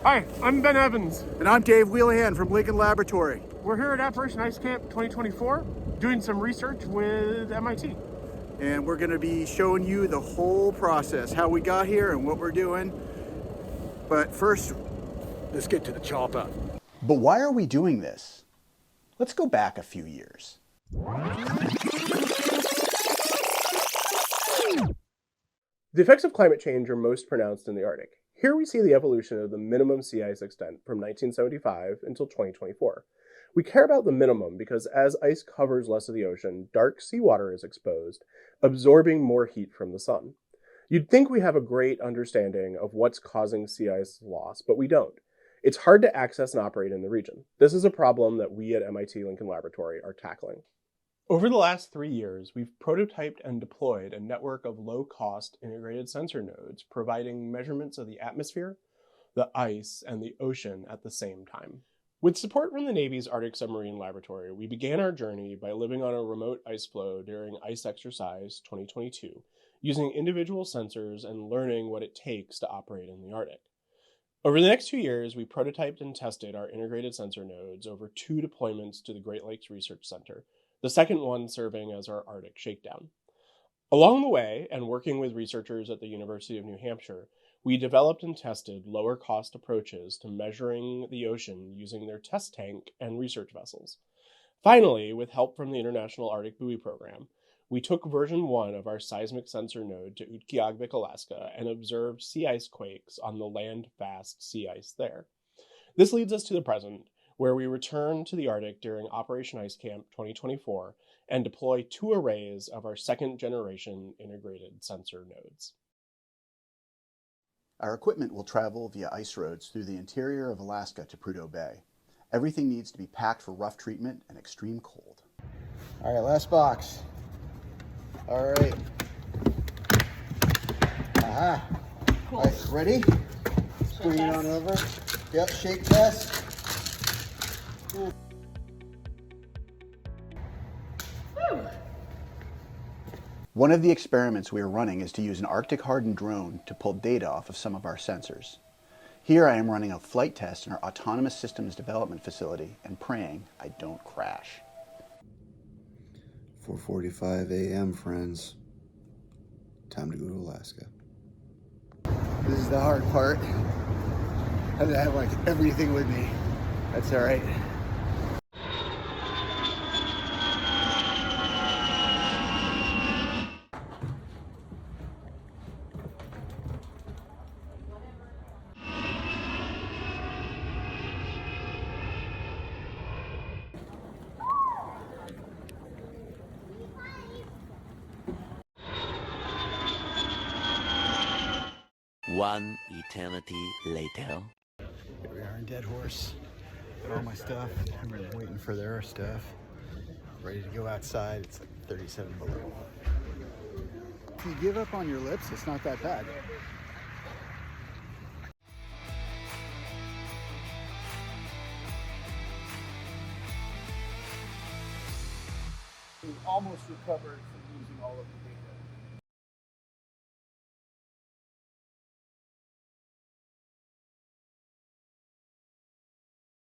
Hi, I'm Ben Evans. And I'm Dave Whelihan from Lincoln Laboratory. We're here at Operation Ice Camp 2024 doing some research with MIT. And we're going to be showing you the whole process, how we got here and what we're doing. But first, let's get to the chopper. But why are we doing this? Let's go back a few years. The effects of climate change are most pronounced in the Arctic. Here we see the evolution of the minimum sea ice extent from 1975 until 2024. We care about the minimum because as ice covers less of the ocean, dark seawater is exposed, absorbing more heat from the sun. You'd think we have a great understanding of what's causing sea ice loss, but we don't. It's hard to access and operate in the region. This is a problem that we at MIT Lincoln Laboratory are tackling. Over the last 3 years, we've prototyped and deployed a network of low-cost integrated sensor nodes providing measurements of the atmosphere, the ice, and the ocean at the same time. With support from the Navy's Arctic Submarine Laboratory, we began our journey by living on a remote ice floe during Ice Exercise 2022, using individual sensors and learning what it takes to operate in the Arctic. Over the next 2 years, we prototyped and tested our integrated sensor nodes over 2 deployments to the Great Lakes Research Center, the second one serving as our Arctic shakedown. Along the way, and working with researchers at the University of New Hampshire, we developed and tested lower-cost approaches to measuring the ocean using their test tank and research vessels. Finally, with help from the International Arctic Buoy Program, we took version 1 of our seismic sensor node to Utqiagvik, Alaska, and observed sea ice quakes on the land-fast sea ice there. This leads us to the present, where we return to the Arctic during Operation Ice Camp 2024 and deploy 2 arrays of our second-generation integrated sensor nodes. Our equipment will travel via ice roads through the interior of Alaska to Prudhoe Bay. Everything needs to be packed for rough treatment and extreme cold. All right, last box. All right. Aha. Cool. All right, ready? Bring it on over. Yep, shake test. One of the experiments we are running is to use an Arctic-hardened drone to pull data off of some of our sensors. Here I am running a flight test in our Autonomous Systems Development Facility and praying I don't crash. 4:45 a.m., friends. Time to go to Alaska. This is the hard part. I had to have like everything with me. That's all right. One eternity later. Here we are in Dead Horse. Got all my stuff. I'm waiting for their stuff. Ready to go outside. It's like 37 below. If you give up on your lips, it's not that bad. We almost recovered from losing all of the data.